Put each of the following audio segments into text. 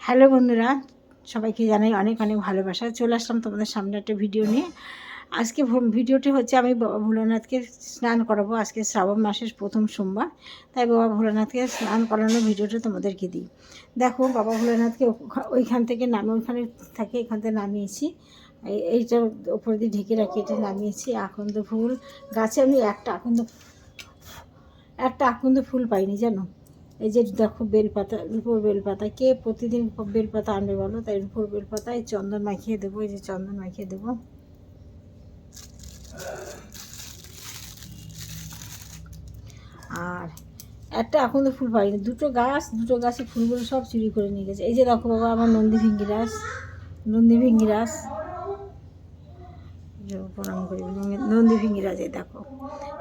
Hello বন্ধুরা, সবাইকে জানাই অনেক অনেক ভালোবাসা। চলে আসলাম তোমাদের সামনে একটা ভিডিও নিয়ে। আজকে ভিডিওটি হচ্ছে আমি বাবা ভোলানাথকে স্নান করাবো। আজকে শ্রাবণ মাসের প্রথম সোমবার, তাই বাবা ভোলানাথকে স্নান করানোর ভিডিওটা তোমাদেরকে দিই। দেখো, বাবা ভোলানাথকে ওইখান থেকে ওইখানে থাকে, এখান থেকে নামিয়েছি। এইটার ওপর দিয়ে ঢেকে রাখি, এটা নামিয়েছি। আকন্দ ফুল গাছে আমি একটা আকন্দ ফুল পাইনি জানো। এই যে দেখো বেলপাতা, রূপোর বেলপাতা, কে প্রতিদিন বেলপাতা আনবে বলো? তাই রূপোর বেলপাতায় চন্দন মাখিয়ে দেবো। এই যে চন্দন মাখিয়ে দেবো। আর একটা আকন্দ ফুল পাইনি, দুটো গাছে ফুলগুলো সব চুরি করে নিয়ে গেছে। এই যে দেখো বাবা, আমার নন্দী ভিঙ্গিরাস প্রণাম করি। নন্দী ভিঙ্গিরাজ, এই দেখো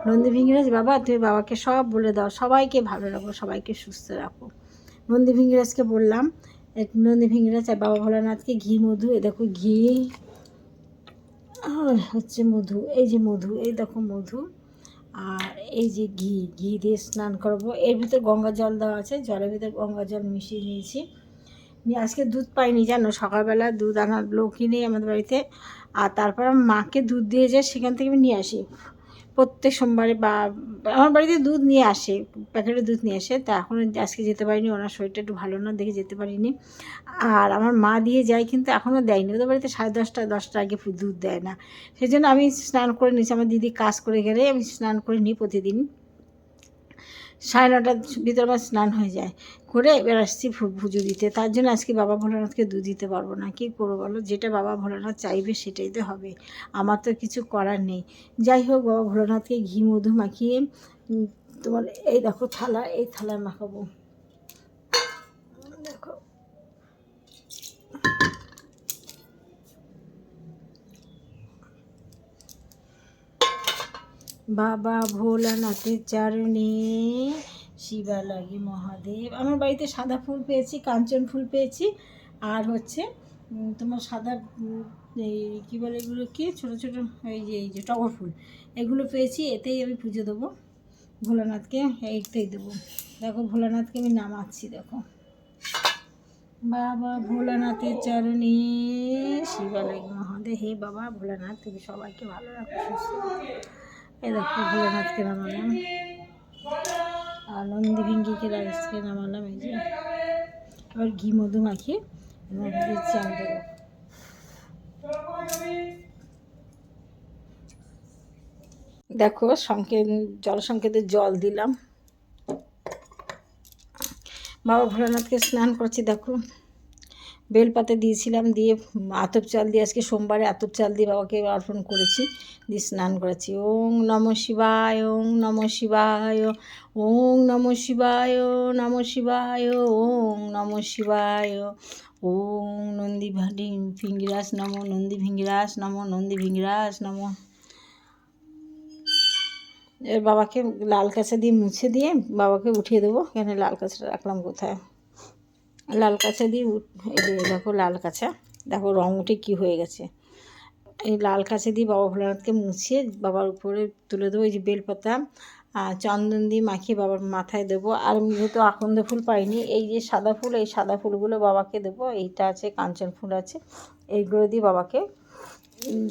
নন্দী ভিঙ্গিরাজ। বাবা তুমি বাবাকে সব বলে দাও, সবাইকে ভালো রাখো, সবাইকে সুস্থ রাখো। নন্দী ভিঙ্গিরাজকে বললাম, নন্দী ভিঙ্গিরাজ আর বাবা ভোলানাথকে ঘি মধু, এ দেখো ঘি আর হচ্ছে মধু, এই যে মধু, এই দেখো মধু আর এই যে ঘি দিয়ে স্নান করবো। এর ভিতর গঙ্গা জল দেওয়া আছে, জলের ভিতর গঙ্গা জল মিশিয়ে নিয়েছি। আজকে দুধ পাইনি জানো, সকালবেলা দুধ আনার লোকই নেই আমাদের বাড়িতে। আর তারপর আমার মাকে দুধ দিয়ে যায়, সেখান থেকে আমি নিয়ে আসি প্রত্যেক সোমবারে। বা আমার বাড়িতে দুধ নিয়ে আসে, প্যাকেটের দুধ নিয়ে আসে। তা এখন আজকে যেতে পারিনি, ওনার শরীরটা একটু ভালো না দেখে যেতে পারিনি। আর আমার মা দিয়ে যায়, কিন্তু এখনও দেয়নি। ওদের বাড়িতে 10:30 আগে দুধ দেয় না। সেই জন্য আমি স্নান করে নিয়েছি। আমার দিদি কাজ করে গেলে আমি স্নান করে নিই প্রতিদিন। 9:30টার ভিতরে আমার স্নান হয়ে যায়, করে এবার আসছি পুজো দিতে। তার জন্য আজকে বাবা ভোলানাথকে দুধ দিতে পারবো না। কী করবো বলো, যেটা বাবা ভোলানাথ চাইবে সেটাই তো হবে, আমার তো কিছু করার নেই। যাই হোক, বাবা ভোলানাথকে ঘি মধু মাখিয়ে তোমার এই দেখো থালা, এই থালায় মাখাবো। দেখো বাবা ভোলানাথের চরণে শিবা লাগি মহাদেব। আমার বাড়িতে সাদা ফুল পেয়েছি, কাঞ্চন ফুল পেয়েছি, আর হচ্ছে তোমার সাদা এই কী বলে এগুলো, কি ছোটো ছোটো এই যে টগর ফুল, এগুলো পেয়েছি। এতেই আমি পুজো দেবো ভোলানাথকে, এইটাই দেবো। দেখো ভোলানাথকে আমি নামাচ্ছি। দেখো বাবা ভোলানাথের চরণে শিবা লাগি মহাদেব। হে বাবা ভোলানাথ, তুমি সবাইকে ভালো রাখো, সুস্থ। এই দেখো ভোলানাথকে নামালাম, আর নন্দী ভিঙ্গিকে রাজকে নামালাম। এই যে আবার ঘি মধু মাখিয়ে চাল দেবো। দেখো জল সংকেতের জল দিলাম। বাবা ভোলানাথকে স্নান করছি। দেখো বেলপাতা দিয়েছিলাম, দিয়ে আতপ চাল দিয়ে, আজকে সোমবারে আতপ চাল দিয়ে বাবাকে অর্পণ করেছি, দিয়ে স্নান করাচ্ছি। ওং নমঃ শিবায়, ওং নমঃ শিবায়, ওং নমঃ শিবায়, নমঃ শিবায়, ওং নমঃ শিবায়, ওং নন্দী ভিঙ্গিরাস নমো, নন্দী ভিঙ্গিরাস নমো, নন্দী ভিঙ্গিরাস নমো। এর বাবাকে লাল কাঁচা দিয়ে মুছে দিয়ে বাবাকে উঠিয়ে দেবো। এখানে লাল কাঁচাটা রাখলাম কোথায়, লাল কাঁচা দিয়ে দেখো লাল কাঁচা, দেখো রঙ উঠে কী হয়ে গেছে। এই লাল কাঁচা দিয়ে বাবা ভোলানাথকে মুছিয়ে বাবার উপরে তুলে দেবো। এই যে বেলপাতা চন্দন দিয়ে মাখিয়ে বাবার মাথায় দেবো। আর আমি যেহেতু আকন্দ ফুল পাইনি, এই যে সাদা ফুল, এই সাদা ফুলগুলো বাবাকে দেবো। এইটা আছে, কাঞ্চন ফুল আছে, এইগুলো দিয়ে বাবাকে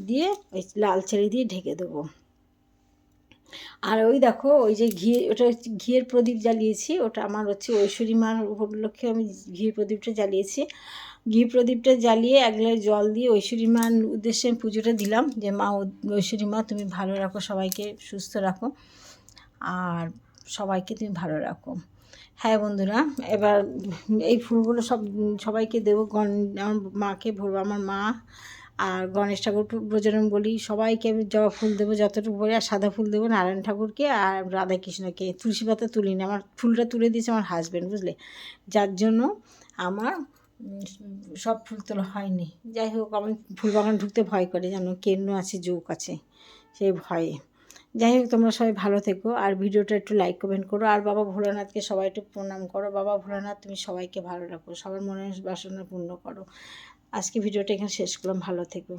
দিয়ে ওই লাল ছেড়ে দিয়ে ঢেকে দেবো। আর ওই দেখো ওই যে ওটা ঘিয়ের প্রদীপ জ্বালিয়েছি, ওটা আমার হচ্ছে ঐশ্বরী মার উপলক্ষে আমি ঘিয়ের প্রদীপটা জ্বালিয়েছি। ঘি প্রদীপটা জ্বালিয়ে এক গ্লাস জল দিয়ে ঐশ্বরী মার উদ্দেশ্যে পুজোটা দিলাম, যে মা ঐশ্বরী মা তুমি ভালো রাখো, সবাইকে সুস্থ রাখো, আর সবাইকে তুমি ভালো রাখো। হ্যাঁ বন্ধুরা, এবার এই ফুলগুলো সবাইকে দেবো। আমার মাকে ভরবো, আমার মা আর গণেশ ঠাকুর প্রজনন বলি, সবাইকে আমি জবা ফুল দেবো যতটুকু পরে, আর সাদা ফুল দেবো নারায়ণ ঠাকুরকে আর রাধাকৃষ্ণকে। তুলসী পাতা তুলিনি, আমার ফুলটা তুলে দিয়েছে আমার হাজব্যান্ড, বুঝলে, যার জন্য আমার সব ফুল তোলা হয়নি। যাই হোক, আমি ফুল বাগান ঢুকতে ভয় করে, জানো, কেন্ন আছে, জোক আছে, সেই ভয়ে। যাই হোক, তোমরা সবাই ভালো থেকো, আর ভিডিওটা একটু লাইক কমেন্ট করো, আর বাবা ভোলানাথকে সবাই একটু প্রণাম করো। বাবা ভোলানাথ তুমি সবাইকে ভালো রাখো, সবার মনের বাসনা পূর্ণ করো। আজকে ভিডিওটা এখানে শেষ করলাম, ভালো থেকো।